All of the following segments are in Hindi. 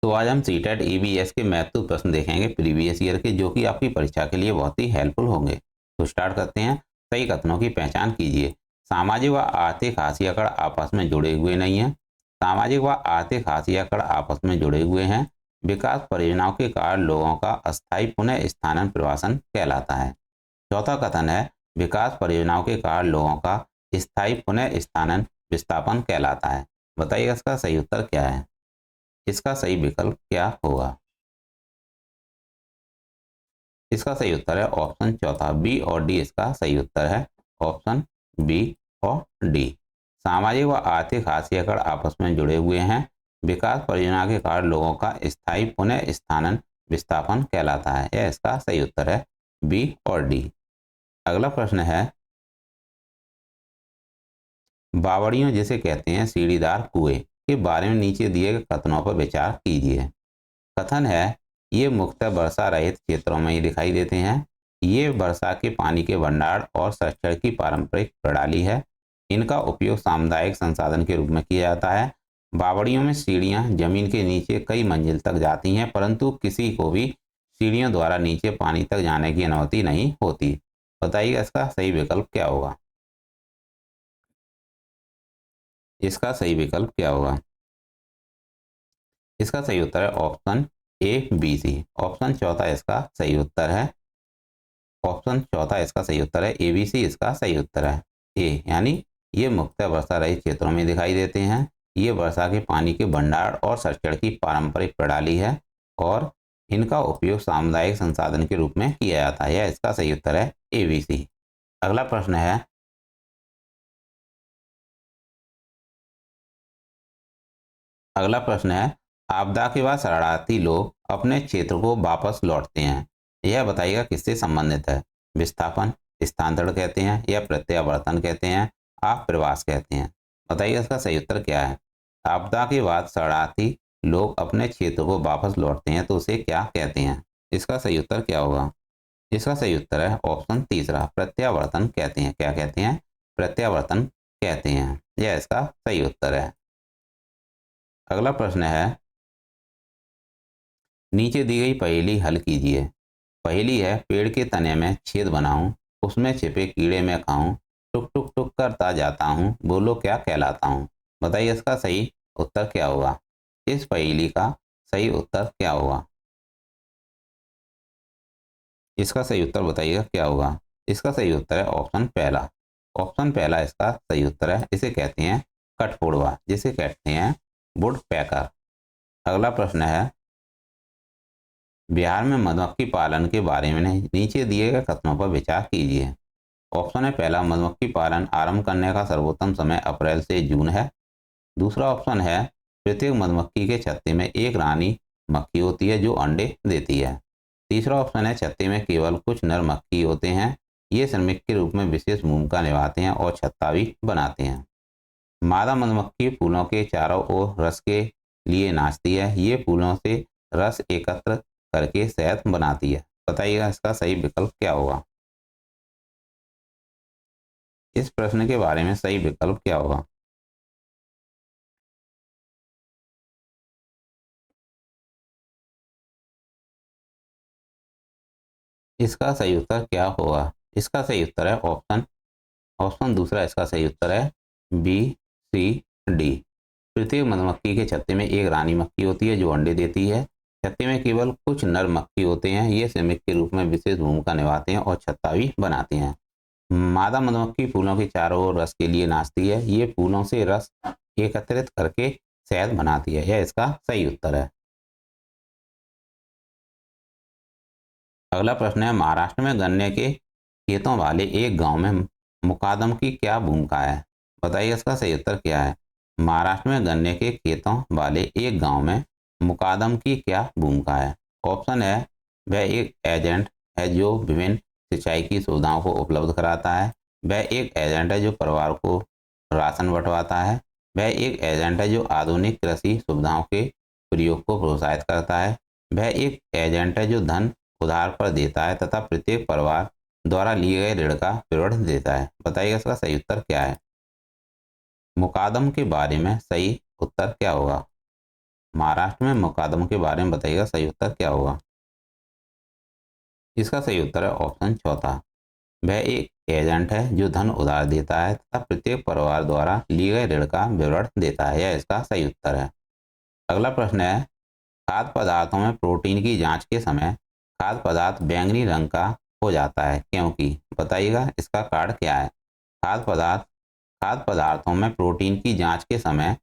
तो आज हम सीटेट ईवीएस के महत्वपूर्ण प्रश्न देखेंगे प्रीवियस ईयर के, जो कि आपकी परीक्षा के लिए बहुत ही हेल्पफुल होंगे। तो स्टार्ट करते हैं। सही कथनों की पहचान कीजिए। सामाजिक व आर्थिक हाशियाकड़ आपस में जुड़े हुए नहीं हैं। सामाजिक व आर्थिक हाशियाकड़ आपस में जुड़े हुए हैं। विकास परियोजनाओं के कारण लोगों का अस्थायी पुनः स्थानन प्रवासन कहलाता है। चौथा कथन है, विकास परियोजनाओं के कारण लोगों का स्थायी पुनः स्थानन विस्थापन कहलाता है। बताइए इसका सही उत्तर क्या है। इसका सही विकल्प क्या होगा। इसका सही उत्तर है ऑप्शन चौथा, बी और डी इसका सही उत्तर है। ऑप्शन बी और डी। सामाजिक व आर्थिक हाशियाकड़ आपस में जुड़े हुए हैं। विकास परियोजना के कारण लोगों का स्थायी पुनः स्थानन विस्थापन कहलाता है। यह इसका सही उत्तर है, बी और डी। अगला प्रश्न है, बावड़ियों जिसे कहते हैं सीढ़ीदार कुएं के बारे में नीचे दिए गए कथनों पर विचार कीजिए। कथन है, ये मुख्यतः वर्षा रहित क्षेत्रों में ही दिखाई देते हैं। ये वर्षा के पानी के भंडार और संरक्षण की पारंपरिक प्रणाली है। इनका उपयोग सामुदायिक संसाधन के रूप में किया जाता है। बावड़ियों में सीढ़ियां जमीन के नीचे कई मंजिल तक जाती हैं, परंतु किसी को भी सीढ़ियों द्वारा नीचे पानी तक जाने की अनुमति नहीं होती। बताइए इसका सही विकल्प क्या होगा। इसका सही विकल्प क्या होगा। इसका सही उत्तर है option A B C. Option चौथा इसका सही उत्तर है। ऑप्शन चौथा इसका सही उत्तर है, एबीसी इसका सही उत्तर है। ए यानी ये मुख्यतः वर्षा रहित क्षेत्रों में दिखाई देते हैं। ये वर्षा के पानी के भंडार और संरक्षण की पारंपरिक प्रणाली है और इनका उपयोग सामुदायिक संसाधन के रूप में किया जाता है। यह इसका सही उत्तर है, एबीसी। अगला प्रश्न है, अगला प्रश्न है, आपदा के बाद शरणार्थी लोग अपने क्षेत्र को वापस लौटते हैं। यह बताइएगा किससे संबंधित है। विस्थापन, स्थानांतरण कहते हैं या प्रत्यावर्तन कहते हैं, आप प्रवास कहते हैं। बताइए इसका सही उत्तर क्या है। आपदा के बाद शरणार्थी लोग अपने क्षेत्र को वापस लौटते हैं तो उसे क्या कहते हैं। इसका सही उत्तर क्या होगा। इसका सही उत्तर है ऑप्शन तीसरा, प्रत्यावर्तन कहते हैं। क्या कहते हैं, प्रत्यावर्तन कहते हैं। यह इसका सही उत्तर है। अगला प्रश्न है, नीचे दी गई पहेली हल कीजिए। पहेली है, पेड़ के तने में छेद बनाऊं, उसमें छिपे कीड़े में खाऊं, टुक टुक टुक करता जाता हूं, बोलो क्या कहलाता हूं। बताइए इसका सही उत्तर क्या होगा। इस पहेली का सही उत्तर क्या होगा। इसका सही उत्तर बताइएगा क्या होगा। इसका सही उत्तर है ऑप्शन पहला। ऑप्शन पहला इसका सही उत्तर है। इसे कहते हैं कठफोड़वा, जिसे कहते हैं वुड पैकर। अगला प्रश्न है, बिहार में मधुमक्खी पालन के बारे में नीचे दिए गए कथनों पर विचार कीजिए। ऑप्शन है पहला, मधुमक्खी पालन आरंभ करने का सर्वोत्तम समय अप्रैल से जून है। दूसरा ऑप्शन है, प्रत्येक मधुमक्खी के छत्ते में एक रानी मक्खी होती है जो अंडे देती है। तीसरा ऑप्शन है, छत्ते में केवल कुछ नर मक्खी होते हैं, ये श्रमिक के रूप में विशेष भूमिका निभाते हैं और छत्ता भी बनाते हैं। मादा मधुमक्खी फूलों के चारों ओर रस के लिए नाचती है, ये फूलों से रस एकत्र करके शहद बनाती है। बताइएगा इसका सही विकल्प क्या होगा। इस प्रश्न के बारे में सही विकल्प क्या होगा। इसका सही उत्तर क्या होगा। इसका सही उत्तर है ऑप्शन ऑप्शन दूसरा इसका सही उत्तर है, बी सी डी। प्रत्येक मधुमक्खी के छत्ते में एक रानी मक्खी होती है जो अंडे देती है। छत्ते में केवल कुछ नर मक्खी होते हैं, ये श्रमिक के रूप में विशेष भूमिका निभाते हैं और छत्ता भी बनाते हैं। मादा मधुमक्खी फूलों के चारों ओर रस के लिए नाचती है, ये फूलों से रस एकत्रित करके शहद बनाती है। यह इसका सही उत्तर है। अगला प्रश्न है, महाराष्ट्र में गन्ने के खेतों वाले एक गांव में मुकादम की क्या भूमिका है। बताइए इसका सही उत्तर क्या है। महाराष्ट्र में गन्ने के खेतों वाले एक गांव में मुकादम की क्या भूमिका है। ऑप्शन है, वह एक एजेंट है जो विभिन्न सिंचाई की सुविधाओं को उपलब्ध कराता है। वह एक एजेंट है जो परिवार को राशन बंटवाता है। वह एक एजेंट है जो आधुनिक कृषि सुविधाओं के प्रयोग को प्रोत्साहित करता है। वह एक एजेंट है जो धन उधार पर देता है तथा प्रत्येक परिवार द्वारा लिए गए ऋण का विवरण देता है। बताइए इसका सही उत्तर क्या है। मुकादम के बारे में सही उत्तर क्या होगा। महाराष्ट्र में मुकादम के बारे में बताइएगा, सही उत्तर क्या होगा। इसका सही उत्तर है ऑप्शन चौथा। वह एक एजेंट है जो धन उधार देता है तथा प्रत्येक परिवार द्वारा लिए गए ऋण का विवरण देता है, यह इसका सही उत्तर है। अगला प्रश्न है, खाद्य पदार्थों में प्रोटीन की जांच के समय खाद्य पदार्थ बैंगनी रंग का हो जाता है क्योंकि, बताइएगा इसका कारण क्या है। खाद्य पदार्थों में प्रोटीन की जांच के समय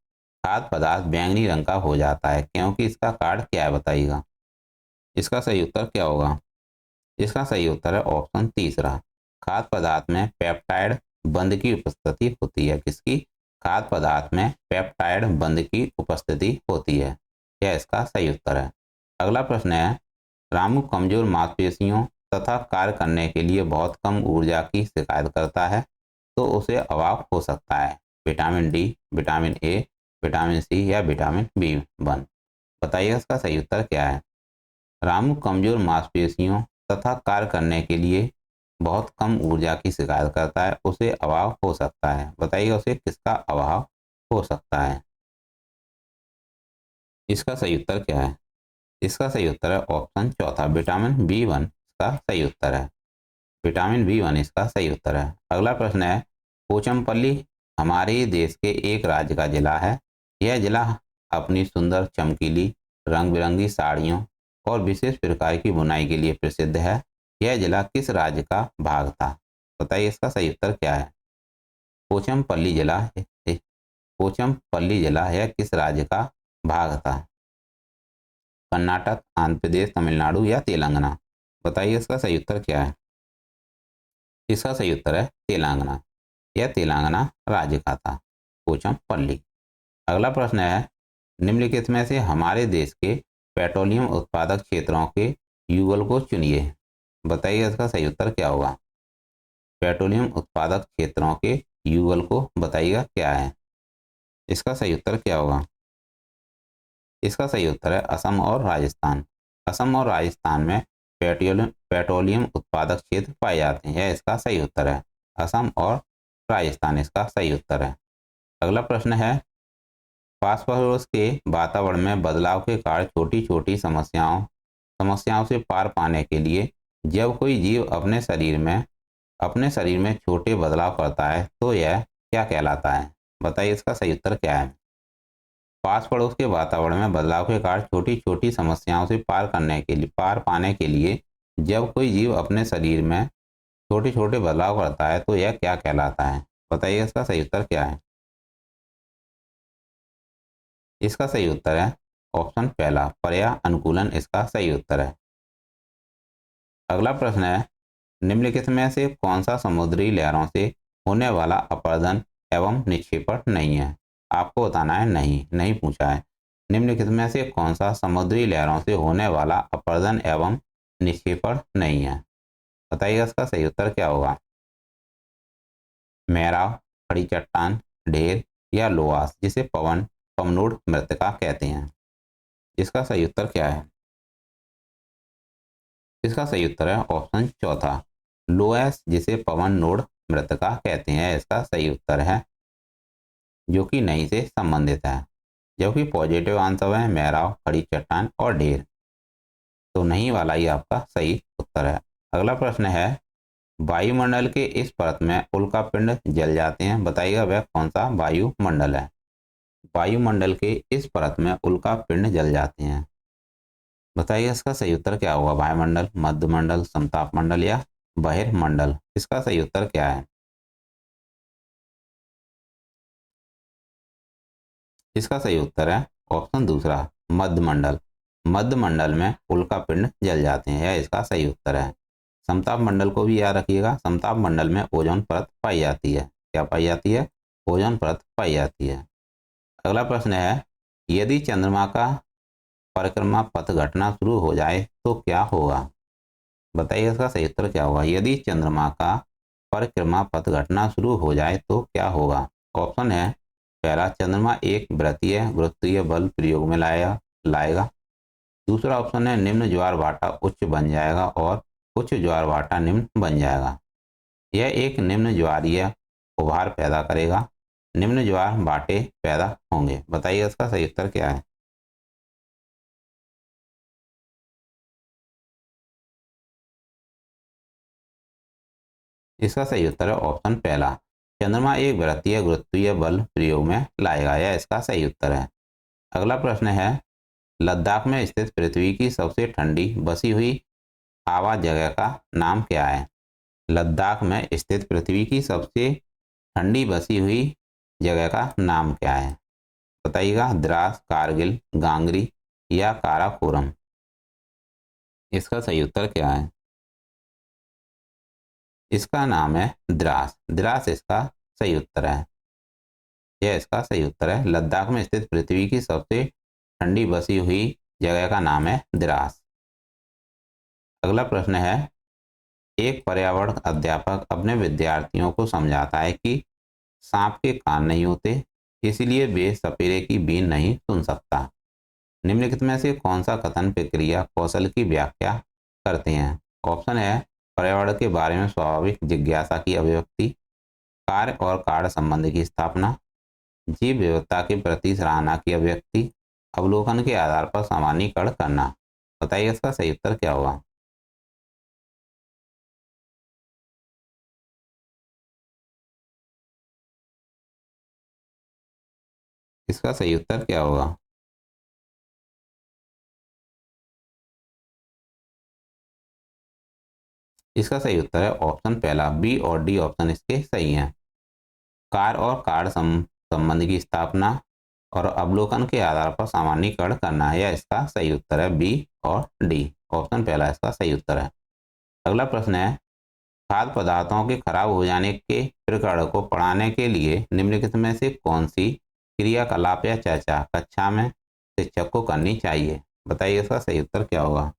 खाद्य पदार्थ बैंगनी रंग का हो जाता है क्योंकि, इसका कारण क्या है, बताइएगा। इसका सही उत्तर क्या होगा। इसका सही उत्तर है ऑप्शन तीसरा। खाद्य पदार्थ में पेप्टाइड बंध की उपस्थिति होती है। किसकी। खाद्य पदार्थ में पेप्टाइड बंध की उपस्थिति होती है, यह इसका सही उत्तर है। अगला प्रश्न है, रामू कमजोर मांसपेशियों तथा कार्य करने के लिए बहुत कम ऊर्जा की शिकायत करता है, तो उसे अभाव हो सकता है vitamin D, vitamin A, vitamin C या विटामिन बी1। बताइए इसका सही उत्तर क्या है। रामू कमजोर मांसपेशियों तथा कार्य करने के लिए बहुत कम ऊर्जा की शिकायत करता है, उसे अभाव हो सकता है। बताइए उसे किसका अभाव हो सकता है। इसका सही उत्तर क्या है। इसका सही उत्तर है ऑप्शन चौथा, विटामिन बी1 इसका सही उत्तर है। विटामिन बी1 इसका सही उत्तर है। अगला प्रश्न है, पोचमपल्ली हमारे ही देश के एक राज्य का जिला है। यह जिला अपनी सुंदर चमकीली रंग बिरंगी साड़ियों और विशेष प्रकार की बुनाई के लिए प्रसिद्ध है। यह जिला किस राज्य का भाग था। बताइए इसका सही उत्तर क्या है। पोचमपल्ली जिला पोचमपल्ली जिला यह किस राज्य का भाग था। कर्नाटक, आंध्र प्रदेश, तमिलनाडु या तेलंगाना। बताइए इसका सही उत्तर क्या है। इसका सही उत्तर है तेलंगाना। यह तेलंगाना राज्य का था पोचमपल्ली। अगला प्रश्न है, निम्नलिखित में से हमारे देश के पेट्रोलियम उत्पादक क्षेत्रों के युगल को चुनिए। बताइए इसका सही उत्तर क्या होगा। पेट्रोलियम उत्पादक क्षेत्रों के युगल को बताइएगा क्या है। इसका सही उत्तर क्या होगा। इसका सही उत्तर है असम और राजस्थान। असम और राजस्थान में पेट्रोलियम उत्पादक क्षेत्र पाए जाते हैं, यह इसका सही उत्तर है। असम और राजस्थान इसका सही उत्तर है। अगला प्रश्न है, फास्फोरस के वातावरण में बदलाव के कारण छोटी छोटी समस्याओं से पार पाने के लिए जब कोई जीव अपने शरीर में छोटे बदलाव करता है तो यह क्या कहलाता है। बताइए इसका सही उत्तर क्या है। पास पड़ोस के वातावरण में बदलाव के कारण छोटी छोटी समस्याओं से पार पाने के लिए जब कोई जीव अपने शरीर में छोटे छोटे बदलाव करता है तो यह क्या कहलाता है। बताइए इसका सही उत्तर क्या है। इसका सही उत्तर है ऑप्शन पहला, पर्या अनुकूलन इसका सही उत्तर है। अगला प्रश्न है, निम्नलिखित में से कौन सा समुद्री लहरों से होने वाला अपरदन एवं निक्षेपण नहीं है। आपको बताना है, नहीं पूछा है। निम्नलिखित में से कौन सा समुद्री लहरों से होने वाला अपरदन एवं निक्षेपण नहीं है। बताइए इसका सही उत्तर क्या होगा। मेहराब, खड़ी चट्टान, ढेर या लोआस जिसे पवनोड मृत्तिका कहते हैं। इसका सही उत्तर क्या है। इसका सही उत्तर है ऑप्शन चौथा, लोएस जिसे पवनोड मृत्तिका कहते हैं, इसका सही उत्तर है, जो कि नहीं से संबंधित है। जबकि पॉजिटिव आंसर है मेहराब, खड़ी चट्टान और ढेर। तो नहीं वाला ही आपका सही उत्तर है। अगला प्रश्न है, वायुमंडल के इस परत में उल्कापिंड जल जाते हैं। बताइएगा वह कौन सा वायुमंडल है। वायुमंडल के इस परत में उल्कापिंड जल जाते हैं। बताइए इसका सही उत्तर क्या होगा। वायुमंडल, मध्यमंडल, समताप मंडल या बहिर्मंडल। इसका सही उत्तर क्या है। इसका सही उत्तर है ऑप्शन दूसरा, मध्यमंडल। मध्यमंडल में उल्कापिंड जल जाते हैं, यह इसका सही उत्तर है। समताप मंडल को भी याद रखिएगा। समताप मंडल में ओजोन परत पाई जाती है। क्या पाई जाती है। ओजोन परत पाई जाती है। अगला प्रश्न है, यदि चंद्रमा का परिक्रमा पथ घटना शुरू हो जाए तो क्या होगा। बताइए इसका सही उत्तर क्या होगा। यदि चंद्रमा का परिक्रमा पथ घटना शुरू हो जाए तो क्या होगा। ऑप्शन है, पहला, चंद्रमा एक वृत्तीय गुरुत्वीय बल प्रयोग में लाएगा। दूसरा ऑप्शन है, निम्न ज्वार भाटा उच्च बन जाएगा और उच्च ज्वार भाटा निम्न बन जाएगा। यह एक निम्न ज्वारीय उभार पैदा करेगा। निम्न ज्वार भाटे पैदा होंगे। बताइए इसका सही उत्तर क्या है। इसका सही उत्तर है ऑप्शन पहला, चंद्रमा एक वृत्तीय गुरुत्वीय बल प्रयोग में लाएगा। यह इसका सही उत्तर है। अगला प्रश्न है, लद्दाख में स्थित पृथ्वी की सबसे ठंडी बसी हुई आवास जगह का नाम क्या है? लद्दाख में स्थित पृथ्वी की सबसे ठंडी बसी हुई जगह का नाम क्या है? बताइएगा। द्रास, कारगिल, गांगरी या काराकोरम। इसका सही उत्तर क्या है? इसका नाम है द्रास। द्रास इसका सही उत्तर है। यह इसका सही उत्तर है। लद्दाख में स्थित पृथ्वी की सबसे ठंडी बसी हुई जगह का नाम है द्रास। अगला प्रश्न है, एक पर्यावरण अध्यापक अपने विद्यार्थियों को समझाता है कि सांप के कान नहीं होते, इसलिए वे सपेरे की बीन नहीं सुन सकता। निम्नलिखित में से कौन सा कथन प्रक्रिया कौशल की व्याख्या करते हैं? ऑप्शन है, पर्यावरण के बारे में स्वाभाविक जिज्ञासा की अभिव्यक्ति, कार्य और कार्य संबंध की स्थापना, जीव विविधता के प्रति सराहना की अभिव्यक्ति, अवलोकन के आधार पर सामान्यीकरण करना। बताइए इसका सही उत्तर क्या होगा? इसका सही उत्तर क्या होगा? इसका सही उत्तर है ऑप्शन पहला, बी और डी ऑप्शन इसके सही हैं। कार्य और कार्य संबंध की स्थापना और अवलोकन के आधार पर सामान्यीकरण करना है। यह इसका सही उत्तर है, बी और डी ऑप्शन पहला इसका सही उत्तर है। अगला प्रश्न है, खाद्य पदार्थों के खराब हो जाने के प्रकरण को पढ़ाने के लिए निम्नलिखित में से कौन सी क्रियाकलाप या चर्चा कक्षा में शिक्षक को करनी चाहिए? बताइए इसका सही उत्तर क्या होगा?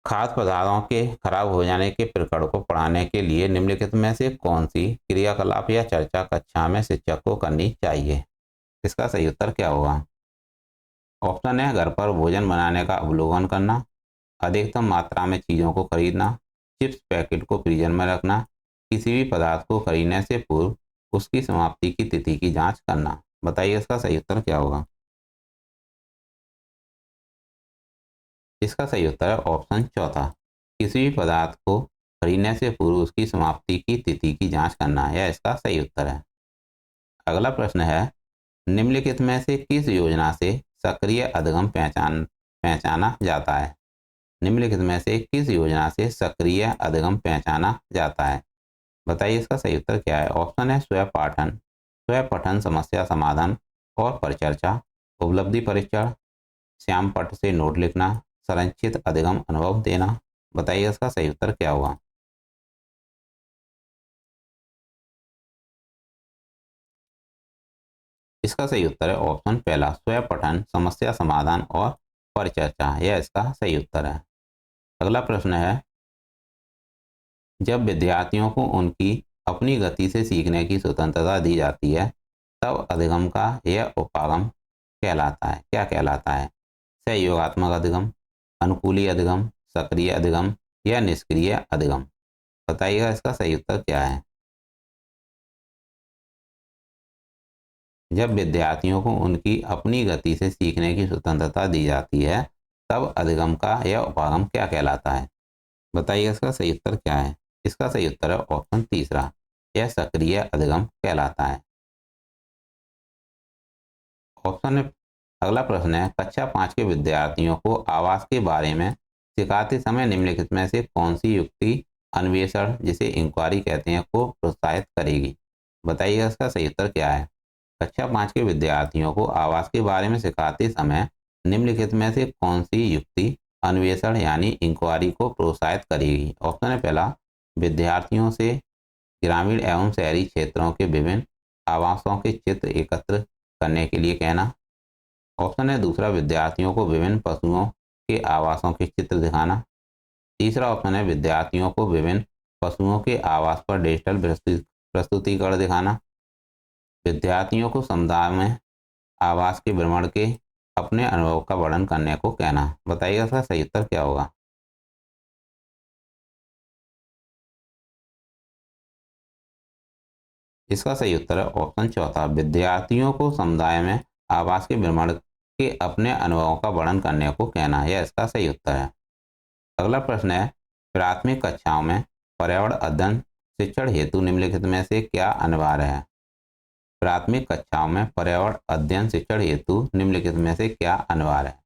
खाद्य पदार्थों के खराब हो जाने के प्रकरण को पढ़ाने के लिए निम्नलिखित में से कौन सी क्रियाकलाप या चर्चा कक्षा में शिक्षक को करनी चाहिए? इसका सही उत्तर क्या होगा? ऑप्शन है, घर पर भोजन बनाने का अवलोकन करना, अधिकतम मात्रा में चीज़ों को खरीदना, चिप्स पैकेट को फ्रीजर में रखना, किसी भी पदार्थ को खरीदने से पूर्व उसकी समाप्ति की तिथि की जांच करना। बताइए इसका सही उत्तर क्या होगा? इसका सही उत्तर है ऑप्शन चौथा, किसी भी पदार्थ को खरीदने से पूर्व उसकी समाप्ति की तिथि की जांच करना। यह इसका सही उत्तर है। अगला प्रश्न है, निम्नलिखित में से किस योजना से सक्रिय अधिगम पहचाना जाता है? निम्नलिखित में से किस योजना से सक्रिय अधिगम पहचाना जाता है? बताइए इसका सही उत्तर क्या है? ऑप्शन है, स्वयं पठन, समस्या समाधान और परिचर्चा, उपलब्धि परीक्षण, श्याम पट से नोट लिखना, संरचित अधिगम अनुभव देना। बताइए इसका सही उत्तर क्या होगा? इसका सही उत्तर है ऑप्शन पहला, स्वयं पठन, समस्या समाधान और परिचर्चा। यह इसका सही उत्तर है। अगला प्रश्न है, जब विद्यार्थियों को उनकी अपनी गति से सीखने की स्वतंत्रता दी जाती है, तब अधिगम का यह उपागम कहलाता है, क्या कहलाता है? सहयोगात्मक अधिगम, अनुकूली अधिगम, सक्रिय अधिगम या निष्क्रिय अधिगम। बताइएगा इसका सही उत्तर क्या है? जब विद्यार्थियों को उनकी अपनी गति से सीखने की स्वतंत्रता दी जाती है, तब अधिगम का यह उपागम क्या कहलाता है? बताइए इसका सही उत्तर क्या है? इसका सही उत्तर है ऑप्शन तीसरा, यह सक्रिय अधिगम कहलाता है। ऑप्शन अगला प्रश्न है, कक्षा 5 के विद्यार्थियों को आवास के बारे में सिखाते समय निम्नलिखित में से कौन सी युक्ति अन्वेषण, जिसे इंक्वायरी कहते हैं, को प्रोत्साहित करेगी? बताइए इसका सही उत्तर क्या है? कक्षा 5 के विद्यार्थियों को आवास के बारे में सिखाते समय निम्नलिखित में से कौन सी युक्ति अन्वेषण यानी इंक्वायरी को प्रोत्साहित करेगी? ऑप्शन है पहला, विद्यार्थियों से ग्रामीण एवं शहरी क्षेत्रों के विभिन्न आवासों के चित्र एकत्र करने के लिए कहना। ऑप्शन है दूसरा, विद्यार्थियों को विभिन्न पशुओं के आवासों के चित्र दिखाना। तीसरा ऑप्शन है, विद्यार्थियों को विभिन्न पशुओं के आवास पर डिजिटल प्रस्तुतिकरण दिखाना। विद्यार्थियों को समुदाय में आवास के भ्रमण के अपने अनुभव का वर्णन करने को कहना। बताइए इसका सही उत्तर क्या होगा? इसका सही उत्तर है ऑप्शन चौथा, विद्यार्थियों को समुदाय में आवास के भ्रमण के अपने अनुभवों का वर्णन करने को कहना। यह इसका सही उत्तर है। अगला प्रश्न है, प्राथमिक कक्षाओं में पर्यावरण अध्ययन शिक्षण हेतु निम्नलिखित में से क्या अनिवार्य है? प्राथमिक कक्षाओं में पर्यावरण अध्ययन शिक्षण हेतु निम्नलिखित में से क्या अनिवार्य है?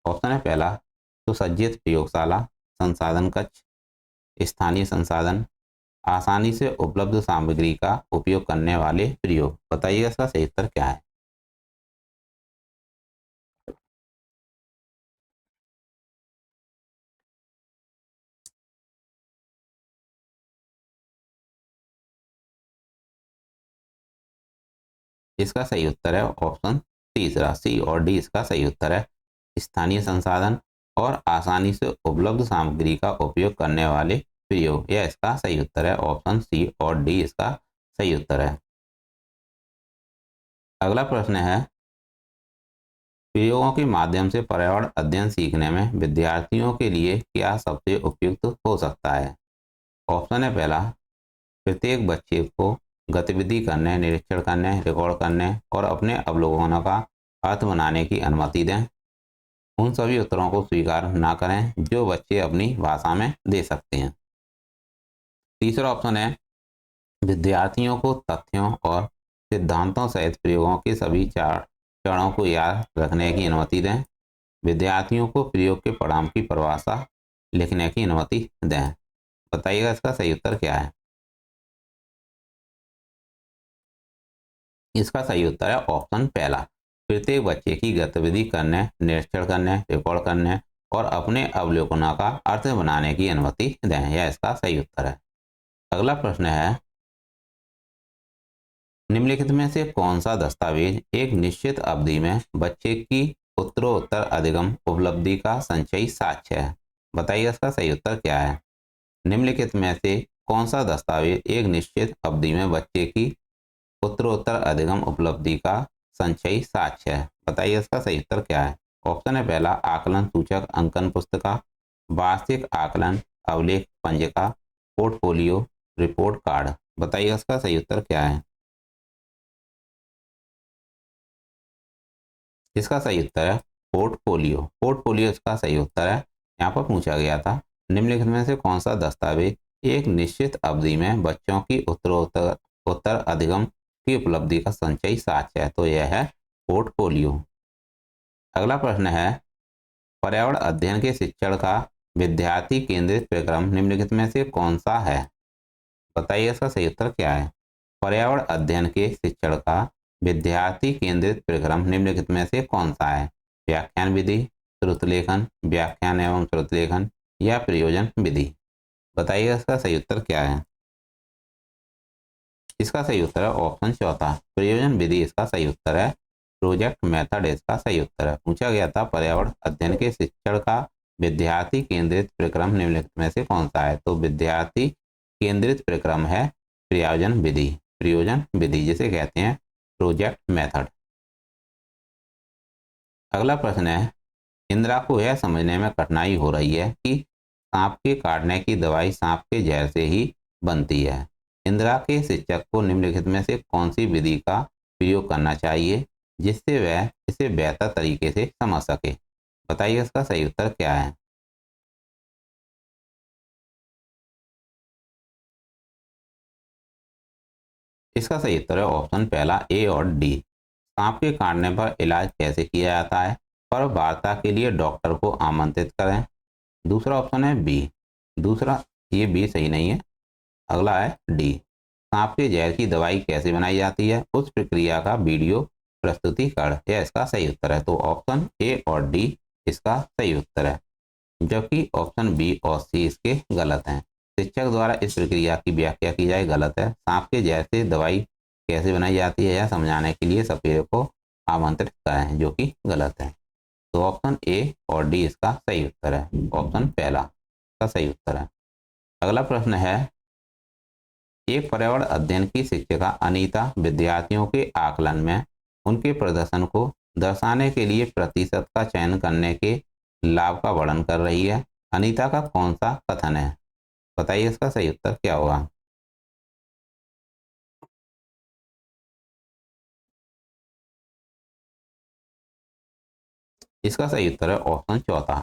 ऑप्शन है पहला, सुसज्जित प्रयोगशाला, संसाधन कक्ष, स्थानीय संसाधन, आसानी से उपलब्ध सामग्री का उपयोग करने वाले प्रयोग। बताइए इसका सही उत्तर क्या है? इसका सही उत्तर है ऑप्शन तीसरा, सी और डी इसका सही उत्तर है। स्थानीय संसाधन और आसानी से उपलब्ध सामग्री का उपयोग करने वाले प्रयोग, यह इसका सही उत्तर है। ऑप्शन सी और डी इसका सही उत्तर है। अगला प्रश्न है, प्रयोगों के माध्यम से पर्यावरण अध्ययन सीखने में विद्यार्थियों के लिए क्या सबसे उपयुक्त हो सकता है? ऑप्शन है पहला, प्रत्येक बच्चे को गतिविधि करने, निरीक्षण करने, रिकॉर्ड करने और अपने अवलोकनों का अर्थ बनाने की अनुमति दें। उन सभी उत्तरों को स्वीकार न करें जो बच्चे अपनी भाषा में दे सकते हैं। तीसरा ऑप्शन है, विद्यार्थियों को तथ्यों और सिद्धांतों सहित प्रयोगों के सभी चरणों को याद रखने की अनुमति दें। विद्यार्थियों को प्रयोग के परिणाम की परिभाषा लिखने की अनुमति दें। बताइएगा इसका सही उत्तर क्या है? इसका सही उत्तर है ऑप्शन पहला, प्रत्येक बच्चे की गतिविधि करने, निरीक्षण करने, रिकॉर्ड करने और अपने अवलोकनों का अर्थ बनाने की अनुमति दें। यह इसका सही उत्तर है। अगला प्रश्न है, निम्नलिखित में से कौन सा दस्तावेज एक निश्चित अवधि में बच्चे की उत्तरोत्तर अधिगम उपलब्धि का संचयी साक्ष्य है? बताइए इसका सही उत्तर क्या है? निम्नलिखित में से कौन सा दस्तावेज एक निश्चित अवधि में बच्चे की उत्तरोत्तर अधिगम उपलब्धि का संचयी साक्ष्य है? बताइए इसका सही उत्तर क्या है? ऑप्शन है पहला, आकलन सूचक अंकन पुस्तिका, वार्षिक आकलन अवलेख पंजिका, पोर्टफोलियो, रिपोर्ट कार्ड। बताइए इसका सही उत्तर क्या है? इसका सही उत्तर है पोर्टफोलियो। पोर्टफोलियो इसका सही उत्तर है। यहाँ पर पूछा गया था, निम्नलिखित में से कौन सा दस्तावेज एक निश्चित अवधि में बच्चों की उत्तर अधिगम की उपलब्धि का संचयी साक्ष्य है? तो यह है पोर्टफोलियो। अगला प्रश्न है, पर्यावरण अध्ययन के शिक्षण का विद्यार्थी केंद्रित कार्यक्रम निम्नलिखित में से कौन सा है? बताइए इसका सही उत्तर क्या है? पर्यावरण अध्ययन के शिक्षण का विद्यार्थी केंद्रित कार्यक्रम निम्नलिखित में से कौन सा है? व्याख्यान विधि, श्रुतलेखन, व्याख्यान एवं श्रुतलेखन या प्रयोजन विधि। बताइए इसका सही उत्तर क्या है? इसका सही उत्तर है ऑप्शन चौथा, प्रयोजन विधि इसका सही उत्तर है। प्रोजेक्ट मेथड इसका सही उत्तर है। पूछा गया था, पर्यावरण अध्ययन के शिक्षण का विद्यार्थी केंद्रित कार्यक्रम निम्नलिखित में से कौन सा है? तो विद्यार्थी केंद्रित कार्यक्रम है प्रयोजन विधि। प्रयोजन विधि जिसे कहते हैं प्रोजेक्ट मेथड। अगला प्रश्न है, इंदिरा को यह समझने में कठिनाई हो रही है कि सांप के काटने की दवाई सांप के जहर से ही बनती है। इंदिरा के शिक्षक को निम्नलिखित में से कौन सी विधि का प्रयोग करना चाहिए जिससे वह इसे बेहतर तरीके से समझ सके? बताइए इसका सही उत्तर क्या है? इसका सही उत्तर है ऑप्शन पहला, ए और डी। सांप के काटने पर इलाज कैसे किया जाता है? पर वार्ता के लिए डॉक्टर को आमंत्रित करें। दूसरा ऑप्शन है बी। दूसरा, ये बी सही नहीं है। अगला है डी, सांप के जहर की दवाई कैसे बनाई जाती है, उस प्रक्रिया का वीडियो प्रस्तुतिकरण। यह इसका सही उत्तर है। तो ऑप्शन ए और डी इसका सही उत्तर है, जबकि ऑप्शन बी और सी इसके गलत हैं। शिक्षक द्वारा इस प्रक्रिया की व्याख्या की जाए गलत है। सांप के जहर से दवाई कैसे बनाई जाती है यह समझाने के लिए सपेरे को आमंत्रित करें, जो कि गलत है। तो ऑप्शन ए और डी इसका सही उत्तर है। ऑप्शन पहला का सही उत्तर है। अगला प्रश्न है, एक पर्यावरण अध्ययन की शिक्षिका अनीता विद्यार्थियों के आकलन में उनके प्रदर्शन को दर्शाने के लिए प्रतिशत का चयन करने के लाभ का वर्णन कर रही है। अनीता का कौन सा कथन है? बताइए इसका सही उत्तर क्या होगा? इसका सही उत्तर है ऑप्शन चौथा,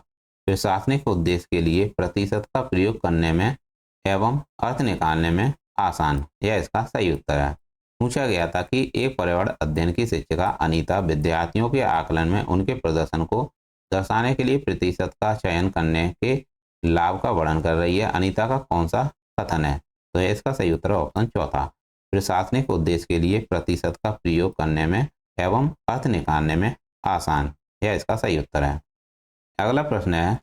प्रशासनिक उद्देश्य के लिए प्रतिशत का प्रयोग करने में एवं अर्थ निकालने में आसान, यह इसका सही उत्तर है। पूछा गया था कि एक पर्यावरण अध्ययन की शिक्षिका अनीता विद्यार्थियों के आकलन में उनके प्रदर्शन को दर्शाने के लिए प्रतिशत का चयन करने के लाभ का वर्णन कर रही है। अनीता का कौन सा कथन है? तो इसका सही उत्तर है ऑप्शन चौथा। प्रशासनिक उद्देश्य के लिए प्रतिशत का प्रयोग करने में एवं अर्थ निकालने में आसान, यह इसका सही उत्तर है। अगला प्रश्न है,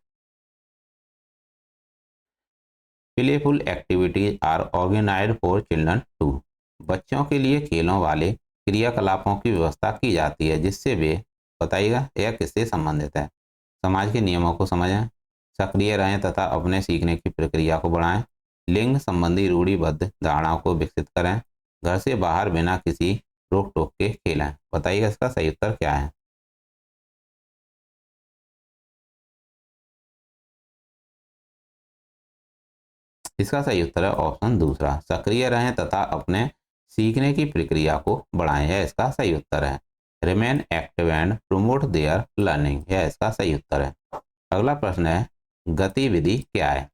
playful activities are organised for children to. बच्चों के लिए खेलों वाले क्रियाकलापों की व्यवस्था की जाती है जिससे वे, बताइएगा यह किससे संबंधित है? समाज के नियमों को समझें, सक्रिय रहें तथा अपने सीखने की प्रक्रिया को बढ़ाएं, लिंग संबंधी रूढ़िबद्ध धारणाओं को विकसित करें, घर से बाहर बिना किसी रोक टोक के खेलें। बताइएगा इसका सही उत्तर क्या है? इसका सही उत्तर है ऑप्शन दूसरा, सक्रिय रहें तथा अपने सीखने की प्रक्रिया को बढ़ाएं, यह इसका सही उत्तर है। Remain active and promote their learning, यह इसका सही उत्तर है। अगला प्रश्न है, गतिविधि क्या है?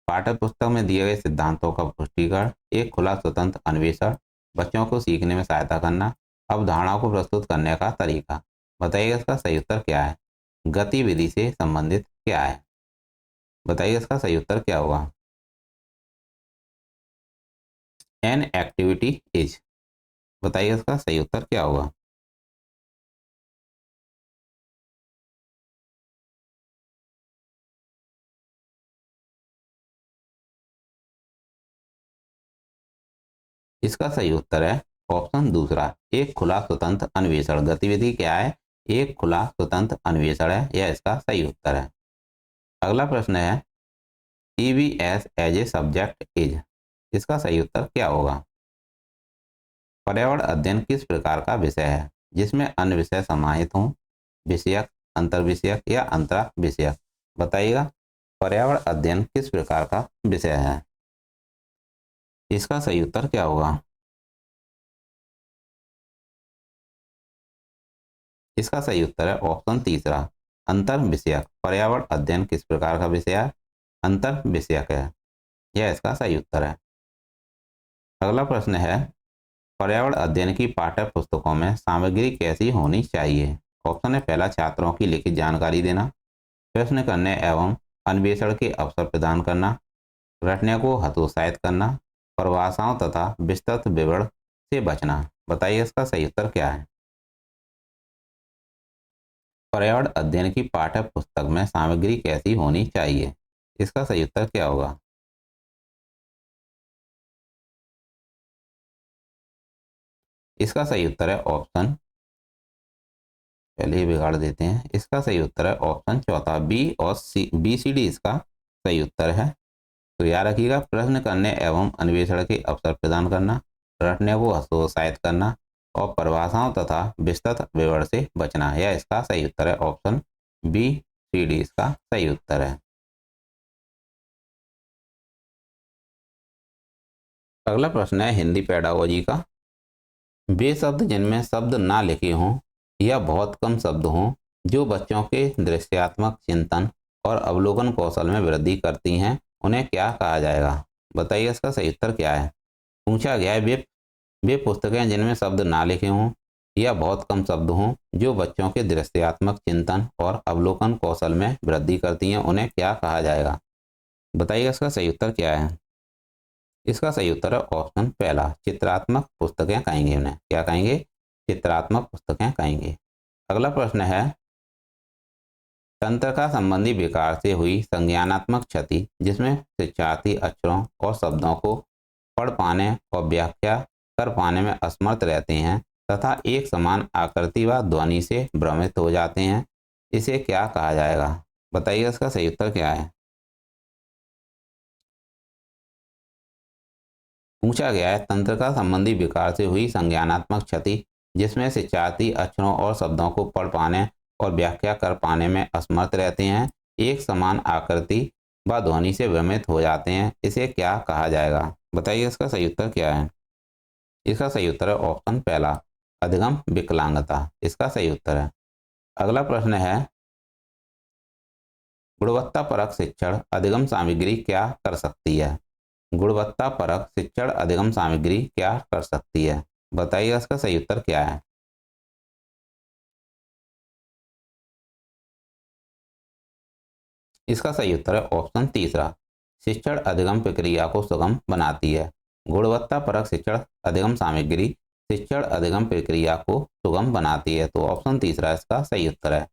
पाठ्य पुस्तक में दिए गए सिद्धांतों का पुष्टिकरण, एक खुला स्वतंत्र अन्वेषण, बच्चों को सीखने में सहायता करना, अवधारणाओं को प्रस्तुत करने का तरीका। बताइए इसका सही उत्तर क्या है? गतिविधि से संबंधित क्या है? बताइए इसका सही उत्तर क्या होगा? एन एक्टिविटी इज, बताइए इसका सही उत्तर क्या होगा? इसका सही उत्तर है ऑप्शन दूसरा, एक खुला स्वतंत्र अन्वेषण। गतिविधि क्या है? एक खुला स्वतंत्र अन्वेषण है, यह इसका सही उत्तर है। अगला प्रश्न है, EVS as a subject is, इसका सही उत्तर क्या होगा? पर्यावरण अध्ययन किस प्रकार का विषय है जिसमें अन्य विषय समाहित हों? विषयक, अंतर विषयक या अंतरा विषयक? बताइएगा पर्यावरण अध्ययन किस प्रकार का विषय है? इसका सही उत्तर क्या होगा? इसका सही उत्तर है ऑप्शन तीसरा, अंतर विषयक। पर्यावरण अध्ययन किस प्रकार का विषय है? अंतर विषयक है, यह इसका सही उत्तर है। अगला प्रश्न है, पर्यावरण अध्ययन की पाठ्य पुस्तकों में सामग्री कैसी होनी चाहिए? ऑप्शन है पहला, छात्रों की लिखित जानकारी देना, प्रश्न करने एवं अन्वेषण के अवसर प्रदान करना, रटने को हतोत्साहित करना, परिभाषाओं तथा विस्तृत विवरण से बचना। बताइए इसका सही उत्तर क्या है? पर्यावरण अध्ययन की पाठ्य पुस्तक में सामग्री कैसी होनी चाहिए? इसका सही उत्तर क्या होगा? इसका सही उत्तर है ऑप्शन, पहले ही बिगाड़ देते हैं, इसका सही उत्तर है ऑप्शन चौथा, बी और सी, बी सी डी इसका सही उत्तर है। तो याद रखिएगा, प्रश्न करने एवं अन्वेषण के अवसर प्रदान करना, रटने को हतोत्साहित करना और परिभाषाओं तथा विस्तृत विवरण से बचना, यह इसका सही उत्तर है ऑप्शन बी सी डी इसका सही उत्तर है। अगला प्रश्न है हिंदी पेडागोजी का, वे शब्द जिनमें शब्द ना लिखे हों या बहुत कम शब्द हों जो बच्चों के दृश्यात्मक चिंतन और अवलोकन कौशल में वृद्धि करती हैं, उन्हें क्या कहा जाएगा? बताइए इसका सही उत्तर क्या है? पूछा गया है, वे पुस्तकें जिनमें शब्द ना लिखे हों या बहुत कम शब्द हों जो बच्चों के दृश्यात्मक चिंतन और अवलोकन कौशल में वृद्धि करती हैं, उन्हें क्या कहा जाएगा? बताइए इसका सही उत्तर क्या है? इसका सही उत्तर है ऑप्शन पहला, चित्रात्मक पुस्तकें कहेंगे। उन्हें क्या कहेंगे? चित्रात्मक पुस्तकें कहेंगे। अगला प्रश्न है, तंत्रिका संबंधी विकार से हुई संज्ञानात्मक क्षति जिसमें शिक्षार्थी अक्षरों और शब्दों को पढ़ पाने और व्याख्या कर पाने में असमर्थ रहते हैं तथा एक समान आकृति व ध्वनि से भ्रमित हो जाते हैं, इसे क्या कहा जाएगा? बताइए इसका सही उत्तर क्या है? पूछा गया है, तंत्रिका संबंधी विकार से हुई संज्ञानात्मक क्षति जिसमें शिक्षार्थी अक्षरों और शब्दों को पढ़ पाने और व्याख्या कर पाने में असमर्थ रहते हैं, एक समान आकृति व ध्वनि से भ्रमित हो जाते हैं, इसे क्या कहा जाएगा? बताइए इसका सही उत्तर क्या है? इसका सही उत्तर है ऑप्शन पहला, अधिगम विकलांगता, इसका सही उत्तर है। अगला प्रश्न है, गुणवत्ता परक शिक्षण अधिगम सामग्री क्या कर सकती है? गुणवत्ता परक शिक्षण अधिगम सामग्री क्या कर सकती है? बताइए इसका सही उत्तर क्या है। इसका सही उत्तर है ऑप्शन तीसरा, शिक्षण अधिगम प्रक्रिया को सुगम बनाती है। गुणवत्ता परक शिक्षण अधिगम सामग्री शिक्षण अधिगम प्रक्रिया को सुगम बनाती है, तो ऑप्शन तीसरा इसका सही उत्तर है।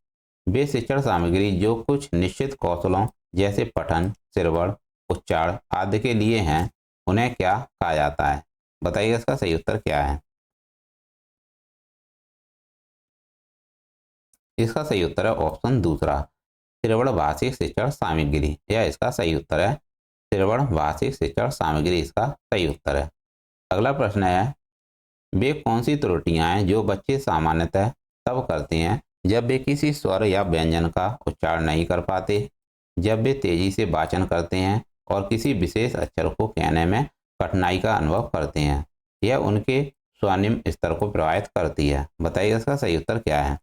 वे शिक्षण सामग्री जो कुछ निश्चित कौशलों जैसे पठन, श्रवण, उच्चारण आदि के लिए हैं, उन्हें क्या कहा जाता है? बताइए इसका सही उत्तर क्या है। इसका सही उत्तर है ऑप्शन दूसरा, श्रवण भाषिक शिक्षण सामग्री। यह इसका सही उत्तर है, श्रवण भाषिक शिक्षण सामग्री इसका सही उत्तर है। अगला प्रश्न है, वे कौन सी त्रुटियां हैं जो बच्चे सामान्यतः तब करते हैं जब वे किसी स्वर या व्यंजन का उच्चारण नहीं कर पाते, जब वे तेजी से वाचन करते हैं और किसी विशेष अक्षर को कहने में कठिनाई का अनुभव करते हैं। यह उनके स्वर्णिम स्तर को प्रभावित करती है। बताइए इसका सही उत्तर क्या है।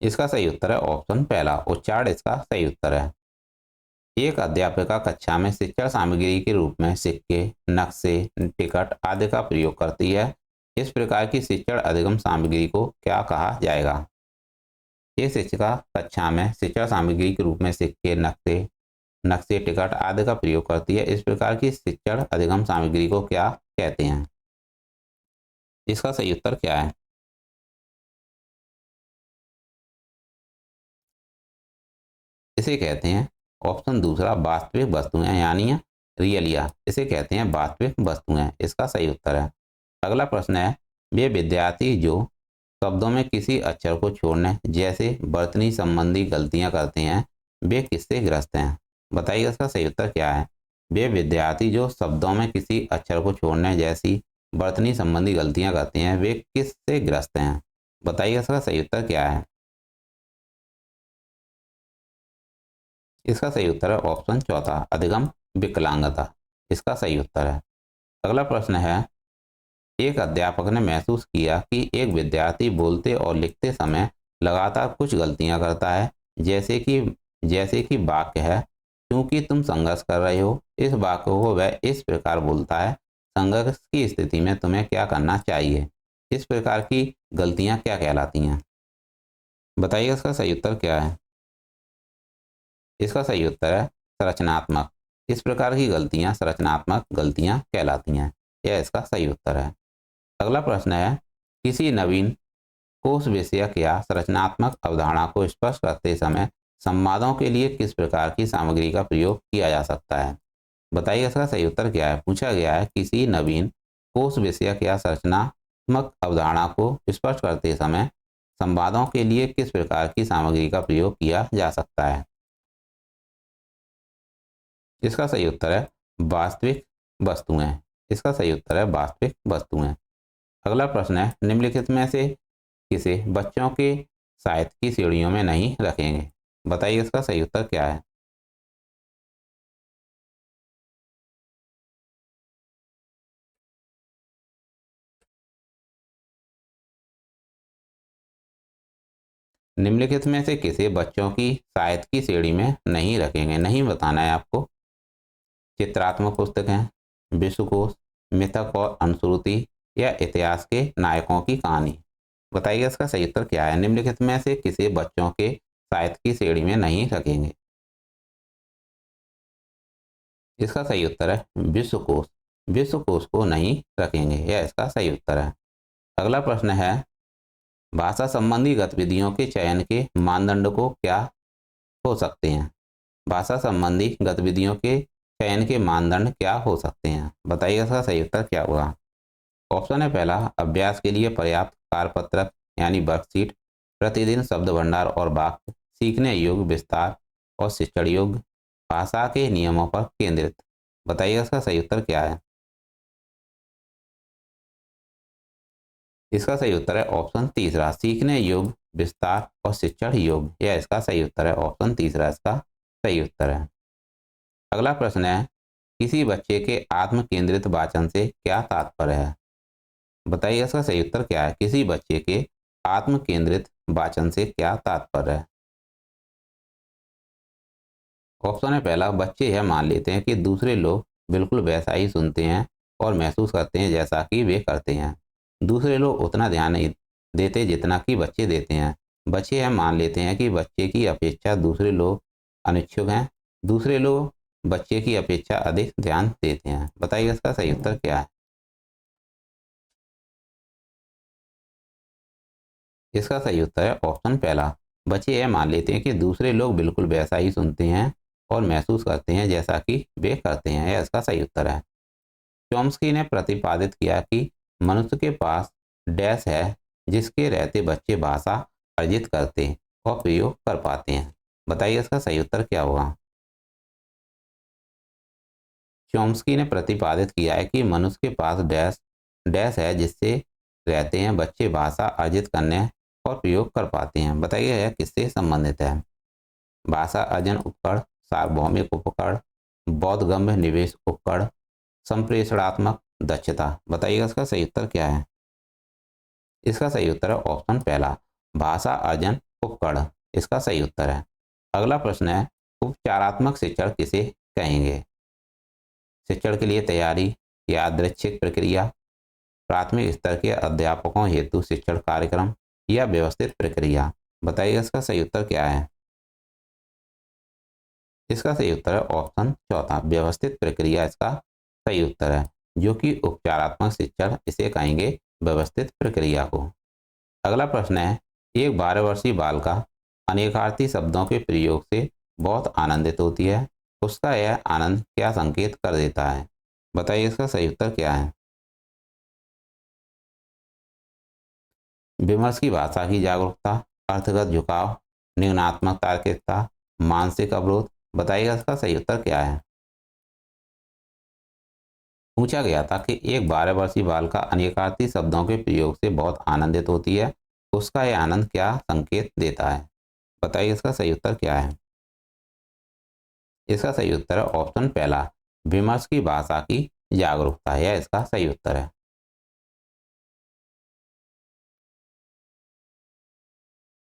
इसका सही उत्तर है ऑप्शन पहला, उच्चारण इसका सही उत्तर है। एक अध्यापिका कक्षा में शिक्षण सामग्री के रूप में सिक्के, नक्शे, टिकट आदि का प्रयोग करती है। इस प्रकार की शिक्षण अधिगम सामग्री को क्या कहा जाएगा? ये शिक्षिका कक्षा में शिक्षण सामग्री के रूप में सिक्के, नक्शे, टिकट आदि का प्रयोग करती है। इस प्रकार की शिक्षण अधिगम सामग्री को क्या कहते हैं? इसका सही उत्तर क्या है? इसे कहते हैं ऑप्शन दूसरा, वास्तविक वस्तुएं यानी रियलिया। इसे कहते हैं वास्तविक वस्तुएं। इसका सही उत्तर है। अगला प्रश्न है, वे विद्यार्थी जो शब्दों में किसी अक्षर को छोड़ने जैसे वर्तनी संबंधी गलतियां करते हैं, वे किससे ग्रस्त हैं? बताइए इसका सही उत्तर क्या है। वे विद्यार्थी जो शब्दों में किसी अक्षर को छोड़ने जैसी वर्तनी संबंधी गलतियां करते हैं, वे किससे ग्रस्त हैं? बताइए इसका सही उत्तर क्या है। इसका सही उत्तर है ऑप्शन चौथा, अधिगम विकलांगता। इसका सही उत्तर है। अगला प्रश्न है, एक अध्यापक ने महसूस किया कि एक विद्यार्थी बोलते और लिखते समय लगातार कुछ गलतियां करता है, जैसे कि वाक्य है, क्योंकि तुम संघर्ष कर रहे हो। इस वाक्य को वह इस प्रकार बोलता है, संघर्ष की स्थिति में तुम्हें क्या करना चाहिए। इस प्रकार की गलतियां क्या कहलाती हैं? बताइए इसका सही उत्तर क्या है। इसका सही उत्तर है संरचनात्मक। इस प्रकार की गलतियां संरचनात्मक गलतियां कहलाती हैं। यह इसका सही उत्तर है। अगला प्रश्न है, किसी नवीन कोश विषयक या संरचनात्मक अवधारणा को स्पष्ट करते समय संवादों के लिए किस प्रकार की सामग्री का प्रयोग किया जा सकता है? बताइए इसका सही उत्तर क्या है। पूछा गया है, किसी नवीन कोश विषयक या संरचनात्मक अवधारणा को स्पष्ट करते समय संवादों के लिए किस प्रकार की सामग्री का प्रयोग किया जा सकता है? इसका सही उत्तर है वास्तविक वस्तुएं। इसका सही उत्तर है वास्तविक वस्तुएं। अगला प्रश्न है, निम्नलिखित में से किसे बच्चों के साहित्य की श्रेणियों में नहीं रखेंगे? बताइए इसका सही उत्तर क्या है। निम्नलिखित में से किसे बच्चों की साहित्य की श्रेणी में नहीं रखेंगे? नहीं बताना है आपको। चित्रात्मक पुस्तकें, विश्वकोश, मिथक और अनुश्रुति या इतिहास के नायकों की कहानी। बताइए इसका सही उत्तर क्या है। निम्नलिखित में से किसे बच्चों के साहित्य की श्रेणी में नहीं रखेंगे? इसका सही उत्तर है विश्वकोश। विश्वकोश को नहीं रखेंगे। यह इसका सही उत्तर है। अगला प्रश्न है, भाषा संबंधी गतिविधियों के चयन के मानदंड को क्या हो सकते हैं? भाषा संबंधी गतिविधियों के चयन के मानदंड क्या हो सकते हैं? बताइए इसका सही उत्तर क्या होगा। ऑप्शन है पहला, अभ्यास के लिए पर्याप्त कारपत्रक यानी वर्कशीट, प्रतिदिन शब्द भंडार और वाक्य, सीखने योग्य विस्तार और शिक्षण योग्य, भाषा के नियमों पर केंद्रित। बताइए इसका सही उत्तर क्या है। इसका सही उत्तर है ऑप्शन तीसरा, सीखने योग्य विस्तार और शिक्षण योग्य। यह इसका सही उत्तर है। ऑप्शन तीसरा इसका सही उत्तर है। अगला प्रश्न है, किसी बच्चे के आत्म केंद्रित वाचन से क्या तात्पर्य है? बताइए इसका सही उत्तर क्या है। किसी बच्चे के आत्म केंद्रित वाचन से क्या तात्पर्य है? ऑप्शन है पहला, बच्चे यह मान लेते हैं कि दूसरे लोग बिल्कुल वैसा ही सुनते हैं और महसूस करते हैं जैसा कि वे करते हैं। दूसरे लोग उतना ध्यान नहीं देते जितना कि बच्चे देते हैं। बच्चे यह मान लेते हैं कि बच्चे की अपेक्षा दूसरे लोग अनिच्छुक हैं। दूसरे लोग बच्चे की अपेक्षा अधिक ध्यान देते हैं। बताइए इसका सही उत्तर क्या है। इसका सही उत्तर है ऑप्शन पहला, बच्चे यह मान लेते हैं कि दूसरे लोग बिल्कुल वैसा ही सुनते हैं और महसूस करते हैं जैसा कि वे करते हैं। यह इसका सही उत्तर है। चॉम्स्की ने प्रतिपादित किया कि मनुष्य के पास डैश है जिसके रहते बच्चे भाषा अर्जित करते और प्रयोग कर पाते हैं। बताइए इसका सही उत्तर क्या होगा। चॉम्स्की ने प्रतिपादित किया है कि मनुष्य के पास डैश डैश है जिससे रहते हैं बच्चे भाषा अर्जित करने और प्रयोग कर पाते हैं। बताइए यह किससे संबंधित है। भाषा अर्जन उपकरण, सार्वभौमिक उपकरण, बोधगम्य निवेश उपकरण, संप्रेषणात्मक दक्षता। बताइएगा इसका सही उत्तर क्या है। इसका सही उत्तर है ऑप्शन पहला, भाषा अर्जन उपकरण। इसका सही उत्तर है। अगला प्रश्न है, उपचारात्मक शिक्षण किसे कहेंगे। शिक्षण के लिए तैयारी, यादृच्छिक प्रक्रिया, प्राथमिक स्तर के अध्यापकों हेतु शिक्षण कार्यक्रम या व्यवस्थित प्रक्रिया। बताइए इसका सही उत्तर क्या है। इसका सही उत्तर है ऑप्शन चौथा, व्यवस्थित प्रक्रिया इसका सही उत्तर है, जो कि उपचारात्मक शिक्षण इसे कहेंगे, व्यवस्थित प्रक्रिया को। अगला प्रश्न है, एक 12 वर्षीय बालिका अनेकार्थी शब्दों के प्रयोग से बहुत आनंदित होती है। उसका यह आनंद क्या संकेत कर देता है। बताइए इसका सही उत्तर क्या है। विमर्श की भाषा की जागरूकता, अर्थगत झुकाव, निम्नात्मक तार्किकता, मानसिक अवरोध। बताइएगा इसका सही उत्तर क्या है। पूछा गया था कि एक 12 वर्षीय बालिका अनेकार्थी शब्दों के प्रयोग से बहुत आनंदित होती है। उसका यह आनंद क्या संकेत देता है। बताइए इसका सही उत्तर क्या है। इसका सही उत्तर है ऑप्शन पहला, विमर्श की भाषा की जागरूकता। यह इसका सही उत्तर है।